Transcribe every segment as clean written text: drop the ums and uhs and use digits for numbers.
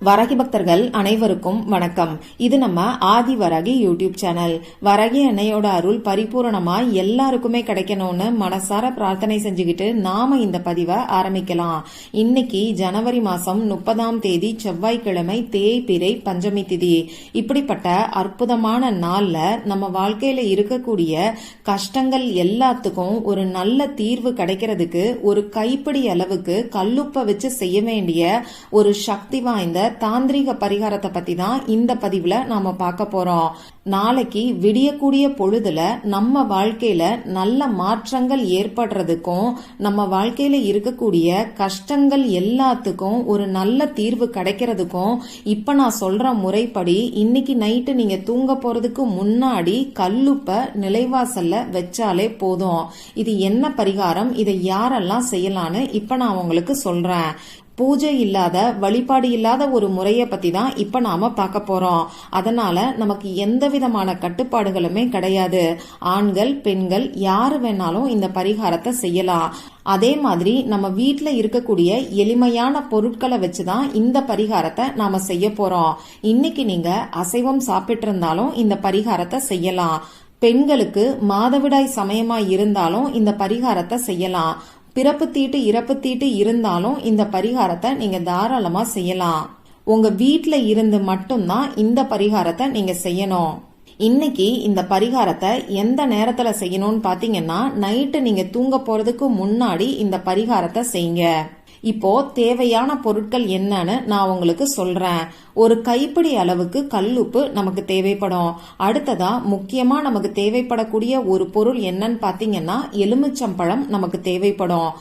வரகி பக்தர்கள் அனைவருக்கும் வணக்கம். இது நம்ம ஆதி வரகி யூடியூப் சேனல். வரகி அன்னையோட அருள் பரிபூரணமா எல்லாருக்குமே கிடைக்கணும்னு மனசார பிரார்த்தனை செஞ்சுக்கிட்டு நாம இந்த பதிவை ஆரம்பிக்கலாம். இன்னைக்கு ஜனவரி மாசம் 30ஆம் தேதி செவ்வாய்க்கிழமை தேய்பிறை பஞ்சமி திதி. இப்படிப்பட்ட அற்புதமான நாள்ல நம்ம வாழ்க்கையில இருக்கக்கூடிய கஷ்டங்கள் எல்லாத்துக்கும் ஒரு நல்ல தீர்வு கிடைக்கிறதுக்கு ஒரு கைப்பிடி அளவுக்கு கல்லுப்ப வச்சு செய்ய வேண்டிய ஒரு சக்தி வாய்ந்த தாந்திரிக பரிகாரத்தை பத்தி தான் இந்த பதிவுல நாம பார்க்க போறோம். நாளைக்கு விடியக்கூடிய பொழுதுல நம்ம வாழ்க்கையில நல்ல மாற்றங்கள் ஏற்படுறதுக்கும் நம்ம வாழ்க்கையில இருக்கக்கூடிய கஷ்டங்கள் எல்லாத்துக்கும் ஒரு நல்ல தீர்வு கிடைக்கிறதுக்கும் இப்ப நான் சொல்ற முறைப்படி இன்னைக்கு நைட்டு நீங்க தூங்க போறதுக்கு முன்னாடி கல்லுப்ப நிலைவாசல்ல வச்சாலே போதும். இது என்ன பரிகாரம், இதை யாரெல்லாம் செய்யலான்னு இப்ப நான் உங்களுக்கு சொல்றேன். பூஜை இல்லாத வழிபாடு இல்லாத ஒரு முறைய பத்தி தான் இப்ப நாம பார்க்க போறோம். அதனால நமக்கு எந்த விதமான கட்டுப்பாடுகளுமே கிடையாது. ஆண்கள் பெண்கள் யாரு வேணாலும் இந்த பரிகாரத்தை செய்யலாம். அதே மாதிரி நம்ம வீட்டுல இருக்கக்கூடிய எளிமையான பொருட்களை வச்சுதான் இந்த பரிகாரத்தை நாம செய்ய போறோம். இன்னைக்கு நீங்க அசைவம் சாப்பிட்டு இருந்தாலும் இந்த பரிகாரத்தை செய்யலாம். பெண்களுக்கு மாதவிடாய் சமயமா இருந்தாலும் இந்த பரிகாரத்தை செய்யலாம். பிறப்பு தீட்டு இறப்பு தீட்டு இருந்தாலும் இந்த பரிகாரத்தை நீங்க தாராளமா செய்யலாம். உங்க வீட்டுல இருந்து மட்டும்தான் இந்த பரிகாரத்தை நீங்க செய்யணும். இன்னைக்கு இந்த பரிகாரத்தை எந்த நேரத்துல செய்யணும்னு பாத்தீங்கன்னா நைட்டு நீங்க தூங்க போறதுக்கு முன்னாடி இந்த பரிகாரத்தை செய்யுங்க. இப்போ தேவையான பொருட்கள் என்னன்னு நான் உங்களுக்கு சொல்றேன். ஒரு கைப்பிடி அளவுக்கு கல்லுப்பு நமக்கு தேவைப்படும். அடுத்ததா முக்கியமா நமக்கு தேவைப்படக்கூடிய ஒரு பொருள் என்னன்னு பாத்தீங்கன்னா எலுமிச்சம்பழம் நமக்கு தேவைப்படும்.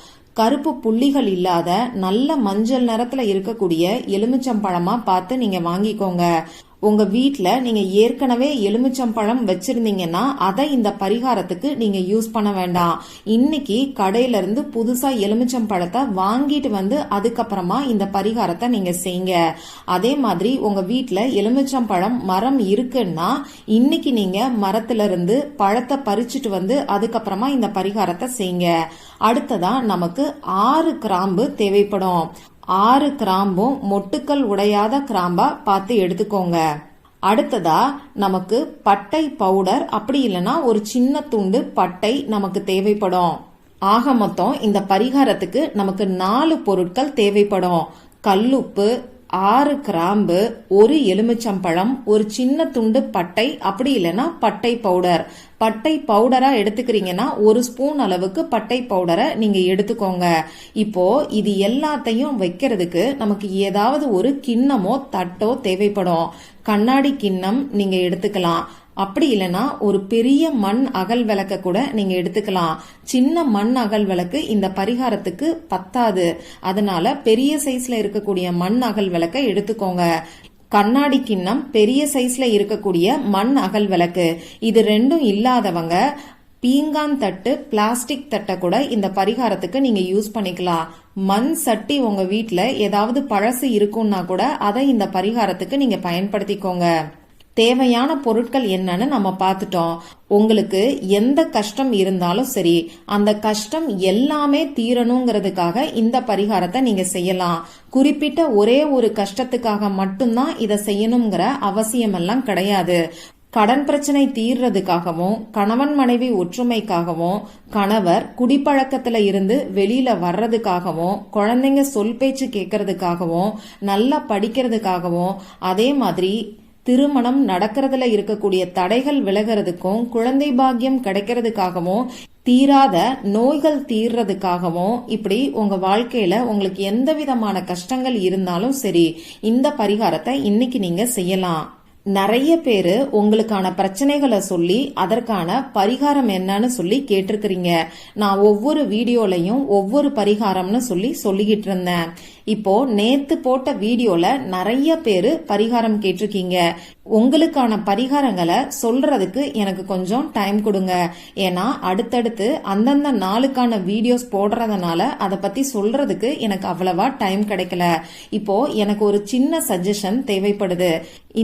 கருப்பு புள்ளிகள் இல்லாத நல்ல மஞ்சள் நிறத்துல இருக்கக்கூடிய எலுமிச்சம்பழமா பார்த்து நீங்க வாங்கிக்கோங்க. உங்க வீட்டுல நீங்க ஏற்கனவே எலுமிச்சம்பழம் வச்சிருந்தீங்கன்னா அதை இந்த பரிகாரத்துக்கு நீங்க யூஸ் பண்ண வேண்டாம். இன்னைக்கு கடையில இருந்து புதுசா எலுமிச்சம்பழத்தை வாங்கிட்டு வந்து அதுக்கப்புறமா இந்த பரிகாரத்தை நீங்க செய்யுங்க. அதே மாதிரி உங்க வீட்டுல எலுமிச்சம்பழம் மரம் இருக்குன்னா இன்னைக்கு நீங்க மரத்துல இருந்து பழத்தை பறிச்சுட்டு வந்து அதுக்கப்புறமா இந்த பரிகாரத்தை செய்யுங்க. அடுத்ததா நமக்கு 6 கிராம்பு தேவைப்படும். 6 கிராம்பும் மொட்டுக்கள் உடையாத கிராம்பா பார்த்து எடுத்துக்கோங்க. அடுத்ததா நமக்கு பட்டை பவுடர், அப்படி இல்லைன்னா ஒரு சின்ன துண்டு பட்டை நமக்கு தேவைப்படும். ஆக மொத்தம் இந்த பரிகாரத்துக்கு நமக்கு 4 பொருட்கள் தேவைப்படும். கல்லுப்பு, 6 கிராம்பு, ஒரு எலுமிச்சம்பழம், ஒரு சின்ன துண்டு பட்டை, அப்படி இல்லைன்னா பட்டை பவுடர். பட்டை பவுடரா எடுத்துக்கிறீங்கன்னா 1 ஸ்பூன் அளவுக்கு பட்டை பவுடரை நீங்க எடுத்துக்கோங்க. இப்போ இது எல்லாத்தையும் வைக்கிறதுக்கு நமக்கு ஏதாவது ஒரு கிண்ணமோ தட்டோ தேவைப்படும். கண்ணாடி கிண்ணம் நீங்க எடுத்துக்கலாம். அப்படி இல்லைன்னா ஒரு பெரிய மண் அகல் விளக்க கூட நீங்க எடுத்துக்கலாம். சின்ன மண் அகல் விளக்கு இந்த பரிகாரத்துக்கு பத்தாது. அதனால பெரிய சைஸ்ல இருக்கக்கூடிய மண் அகல் விளக்க எடுத்துக்கோங்க. கண்ணாடி கிண்ணம், பெரிய சைஸ்ல இருக்கக்கூடிய மண் அகல் விளக்கு, இது ரெண்டும் இல்லாதவங்க பீங்கான் தட்டு, பிளாஸ்டிக் தட்டை கூட இந்த பரிகாரத்துக்கு நீங்க யூஸ் பண்ணிக்கலாம். மண் சட்டி உங்க வீட்டுல ஏதாவது பழசு இருக்குன்னா கூட அதை இந்த பரிகாரத்துக்கு நீங்க பயன்படுத்திக்கோங்க. தேவையான பொருட்கள் என்னன்னு நம்ம பார்த்துட்டோம். உங்களுக்கு எந்த கஷ்டம் இருந்தாலும் சரி, அந்த கஷ்டம் எல்லாமே தீரணுங்கிறதுக்காக இந்த பரிகாரத்தை நீங்க செய்யலாம். குறிப்பிட்ட ஒரே ஒரு கஷ்டத்துக்காக மட்டும்தான் இதை செய்யணுங்கிற அவசியம் எல்லாம் கிடையாது. கடன் பிரச்சனை தீர்றதுக்காகவும், கணவன் மனைவி ஒற்றுமைக்காகவும், கணவர் குடிப்பழக்கத்துல இருந்து வெளியில வர்றதுக்காகவும், குழந்தைங்க சொல் பேச்சு கேட்கறதுக்காகவும், நல்லா படிக்கிறதுக்காகவும், அதே மாதிரி திருமணம் நடக்கிறதுல இருக்கக்கூடிய தடைகள் விலகிறதுக்கும், குழந்தை பாக்கியம் கிடைக்கிறதுக்காகவும், தீராத நோய்கள் தீர்றதுக்காகவும், இப்படி உங்க வாழ்க்கையில உங்களுக்கு எந்த விதமான கஷ்டங்கள் இருந்தாலும் சரி இந்த பரிகாரத்தை இன்னைக்கு நீங்க செய்யலாம். நிறைய பேரு உங்களுக்கான பிரச்சனைகளை சொல்லி அதற்கான பரிகாரம் என்னன்னு சொல்லி கேட்டிருக்கிறீங்க. நான் ஒவ்வொரு வீடியோலையும் ஒவ்வொரு பரிகாரம்னு சொல்லிக்கிட்டு இருந்தேன். இப்போ நேத்து போட்ட வீடியோல நிறைய பேரு பரிகாரம் கேட்டிருக்கீங்க. உங்களுக்கான பரிகாரங்களை சொல்றதுக்கு எனக்கு கொஞ்சம் டைம் கொடுங்க. ஏன்னா அடுத்தடுத்து அந்தந்த நாளுக்கான வீடியோஸ் போடுறதுனால அதை பத்தி சொல்றதுக்கு எனக்கு அவ்வளவா டைம் கிடைக்கல. இப்போ எனக்கு ஒரு சின்ன சஜஷன் தேவைப்படுது.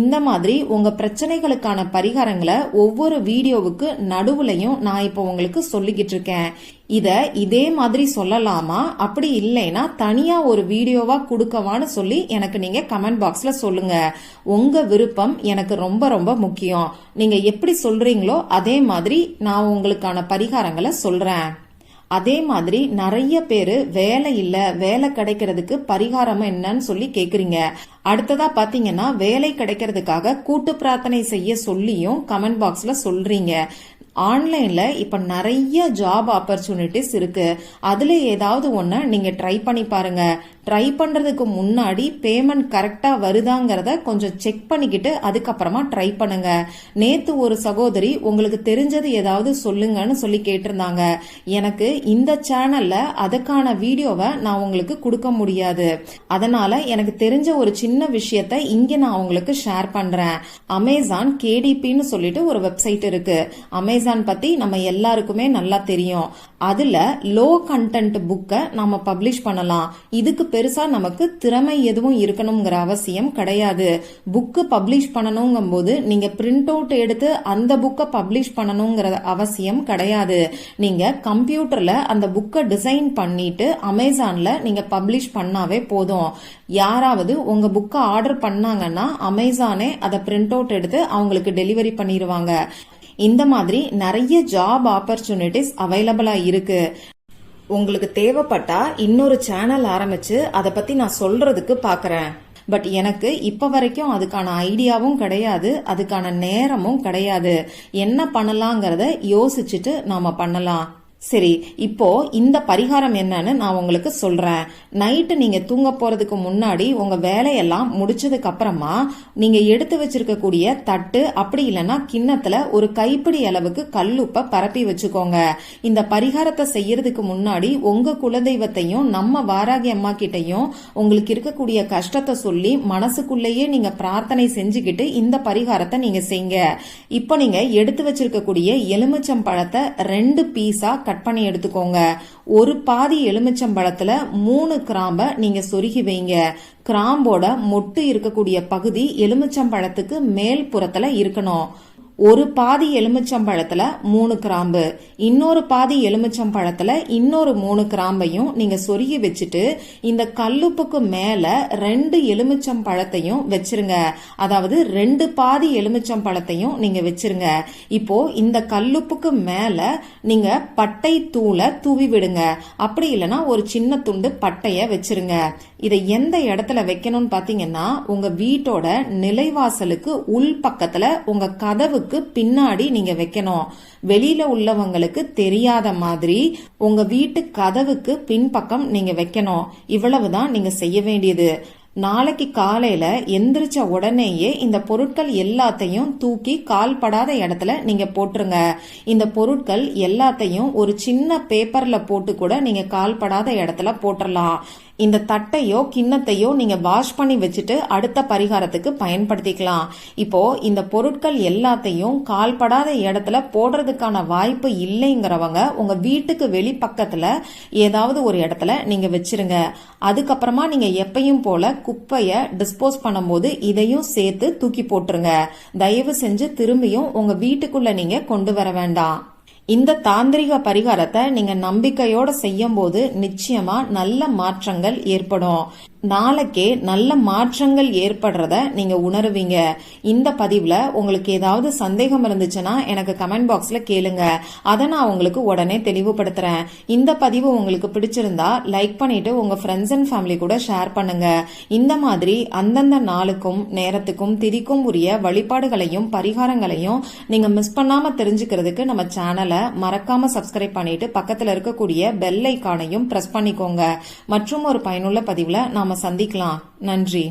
இந்த மாதிரி உங்க பிரச்சனைகளுக்கான பரிகாரங்களை ஒவ்வொரு வீடியோவுக்கு நடுவுலையும் நான் இப்போ உங்களுக்கு சொல்லிக்கிட்டு இருக்கேன். இதே மாதிரி சொல்லலாமா, அப்படி இல்லைன்னா தனியா ஒரு வீடியோவா கொடுக்கவான்னு சொல்லி எனக்கு நீங்க கமெண்ட் பாக்ஸ்ல சொல்லுங்க. உங்க விருப்பம் எனக்கு ரொம்ப ரொம்ப முக்கியம். நீங்க எப்படி சொல்றீங்களோ அதே மாதிரி நான் உங்களுக்கான பரிகாரங்களை சொல்றேன். அதே மாதிரி நிறைய பேரு வேலை இல்ல, வேலை கிடைக்கிறதுக்கு பரிகாரம் என்னன்னு சொல்லி கேக்குறீங்க. அடுத்ததா பாத்தீங்கன்னா வேலை கிடைக்கிறதுக்காக கூட்டு பிரார்த்தனை செய்ய சொல்லியும் கமெண்ட் பாக்ஸ்ல சொல்றீங்க. ஆன்லைன்ல இப்ப நிறைய ஜாப் ஆப்பர்ச்சுனிட்டிஸ் இருக்கு. அதுல ஏதாவது ஒண்ண நீங்க ட்ரை பண்ணி பாருங்க. ட்ரை பண்றதுக்கு முன்னாடி பேமெண்ட் கரெக்டா வருதாங்கிறத கொஞ்சம் செக் பண்ணிக்கிட்டு அதுக்கப்புறமா ட்ரை பண்ணுங்க. நேத்து ஒரு சகோதரி உங்களுக்கு தெரிஞ்சது ஏதாவது சொல்லுங்கன்னு சொல்லி கேட்டிருந்தாங்க. எனக்கு இந்த சேனல்ல அதுக்கான வீடியோவை நான் உங்களுக்கு கொடுக்க முடியாது. அதனால எனக்கு தெரிஞ்ச ஒரு சின்ன விஷயத்த இங்க நான் உங்களுக்கு ஷேர் பண்றேன். அமேசான் KDPன்னு சொல்லிட்டு ஒரு வெப்சைட் இருக்கு. அமேசான் பத்தி நம்ம எல்லாருக்குமே நல்லா தெரியும். அதுல லோ கண்டென்ட் புக்கை நம்ம பப்ளிஷ் பண்ணலாம். இதுக்கு பெருசா நமக்கு திறமை எதுவும் இருக்கணுங்கிற அவசியம் கிடையாது. புக்கு பப்ளிஷ் பண்ணணுங்கும் போது நீங்க பிரிண்ட் அவுட் எடுத்து அந்த புக்கை பப்ளிஷ் பண்ணணுங்கிற அவசியம் கிடையாது. நீங்க கம்ப்யூட்டர்ல அந்த புக்கை டிசைன் பண்ணிட்டு அமேசான்ல நீங்க பப்ளிஷ் பண்ணாவே போதும். யாராவது உங்க புக்கை ஆர்டர் பண்ணாங்கன்னா அமேசானே அதை பிரிண்ட் அவுட் எடுத்து அவங்களுக்கு டெலிவரி பண்ணிடுவாங்க. இந்த மாதிரி நிறைய ஜாப் ஆப்பர்ச்சுனிட்டிஸ் அவைலபிளா இருக்கு. உங்களுக்கு தேவைப்பட்டா இன்னொரு சேனல் ஆரம்பிச்சு அதை பத்தி நான் சொல்றதுக்கு பாக்குறேன். பட் எனக்கு இப்ப வரைக்கும் அதுக்கான ஐடியாவும் கிடையாது, அதுக்கான நேரமும் கிடையாது. என்ன பண்ணலாங்கிறத யோசிச்சுட்டு நாம பண்ணலாம். சரி, இப்போ இந்த பரிகாரம் என்னன்னு நான் உங்களுக்கு சொல்றேன். நைட்டு நீங்க தூங்க போறதுக்கு முன்னாடி உங்க வேலையெல்லாம் முடிச்சதுக்கு அப்புறமா நீங்க எடுத்து வச்சிருக்கக்கூடிய தட்டு அப்படி இல்லைன்னா கிண்ணத்துல ஒரு கைப்பிடி அளவுக்கு கல்லுப்ப பரப்பி வச்சுக்கோங்க. இந்த பரிகாரத்தை செய்யறதுக்கு முன்னாடி உங்க குலதெய்வத்தையும் நம்ம வாராகி அம்மா கிட்டையும் உங்களுக்கு இருக்கக்கூடிய கஷ்டத்தை சொல்லி மனசுக்குள்ளேயே நீங்க பிரார்த்தனை செஞ்சுக்கிட்டு இந்த பரிகாரத்தை நீங்க செய்யுங்க. இப்போ நீங்க எடுத்து வச்சிருக்கக்கூடிய எலுமிச்சம் பழத்தை 2 பீஸா கட் பண்ணி எடுத்துக்கோங்க. ஒரு பாதி எலுமிச்சம்பழத்துல 3 கிராம்ப நீங்க சொருகி வைங்க. கிராம்போட மொட்டு இருக்கக்கூடிய பகுதி எலுமிச்சம்பழத்துக்கு மேல் புறத்துல இருக்கணும். ஒரு பாதி எலுமிச்சம்பழத்துல 3 கிராம்பு, இன்னொரு பாதி எலுமிச்சம்பழத்துல இன்னொரு 3 கிராம்பையும் நீங்க சொருகி வச்சுட்டு இந்த கல்லுப்புக்கு மேல 2 எலுமிச்சம்பழத்தையும் வச்சிருங்க. அதாவது 2 பாதி எலுமிச்சம்பழத்தையும் நீங்க வச்சிருங்க. இப்போ இந்த கல்லுப்புக்கு மேல நீங்க பட்டை தூளை தூவி விடுங்க. அப்படி இல்லைன்னா ஒரு சின்ன துண்டு பட்டைய வச்சிருங்க. இதை எந்த இடத்துல வைக்கணும்னு பாத்தீங்கன்னா உங்க வீட்டோட நிலைவாசலுக்கு உள் பக்கத்துல உங்க கதவுக்கு பின்னாடி நீங்க வைக்கணும். வெளியில உள்ளவங்களுக்கு தெரியாத மாதிரி உங்க வீட்டு கதவுக்கு பின்பக்கம் நீங்க வைக்கணும். இவ்வளவுதான் நீங்க செய்ய வேண்டியது. நாளைக்கு காலையில எந்திரிச்ச உடனேயே இந்த பொருட்கள் எல்லாத்தையும் தூக்கி கால்படாத இடத்துல நீங்க போட்டுருங்க. இந்த பொருட்கள் எல்லாத்தையும் ஒரு சின்ன பேப்பர்ல போட்டு கூட நீங்க கால்படாத இடத்துல போட்டுடலாம். இந்த தட்டையோ கிண்ணத்தையோ நீங்க வாஷ் பண்ணி வச்சுட்டு அடுத்த பரிகாரத்துக்கு பயன்படுத்திக்கலாம். இப்போ இந்த பொருட்கள் எல்லாத்தையும் கால்படாத இடத்துல போடுறதுக்கான வாய்ப்பு இல்லைங்கிறவங்க உங்க வீட்டுக்கு வெளிப்பக்கத்துல ஏதாவது ஒரு இடத்துல நீங்க வச்சிருங்க. அதுக்கப்புறமா நீங்க எப்பயும் போல குப்பைய டிஸ்போஸ் பண்ணும்போது இதையும் சேர்த்து தூக்கி போட்டுருங்க. தயவு செஞ்சு திரும்பியும் உங்க வீட்டுக்குள்ள நீங்க கொண்டு வர வேண்டாம். இந்த தாந்திரிக பரிகாரத்தை நீங்க நம்பிக்கையோட செய்யும் போது நிச்சயமா நல்ல மாற்றங்கள் ஏற்படும். நாளைக்கே நல்ல மாற்றங்கள் ஏற்படுறத நீங்க உணருவீங்க. இந்த பதிவுல உங்களுக்கு ஏதாவது சந்தேகம் இருந்துச்சுன்னா எனக்கு கமெண்ட் பாக்ஸ்ல கேளுங்க. அதை நான் உங்களுக்கு உடனே தெளிவுபடுத்துறேன். இந்த பதிவு உங்களுக்கு பிடிச்சிருந்தா லைக் பண்ணிட்டு உங்க ஃப்ரெண்ட்ஸ் அண்ட் ஃபேமிலி கூட ஷேர் பண்ணுங்க. இந்த மாதிரி அந்தந்த நாளுக்கும் நேரத்துக்கும் திதிக்கும் உரிய வழிபாடுகளையும் பரிகாரங்களையும் நீங்க மிஸ் பண்ணாம தெரிஞ்சுக்கிறதுக்கு நம்ம சேனலை மறக்காம சப்ஸ்கிரைப் பண்ணிட்டு பக்கத்துல இருக்கக்கூடிய பெல் ஐகானையும் பிரஸ் பண்ணிக்கோங்க. மற்றும் ஒரு பயனுள்ள பதிவுல நாம சந்திக்கலாம். நன்றி.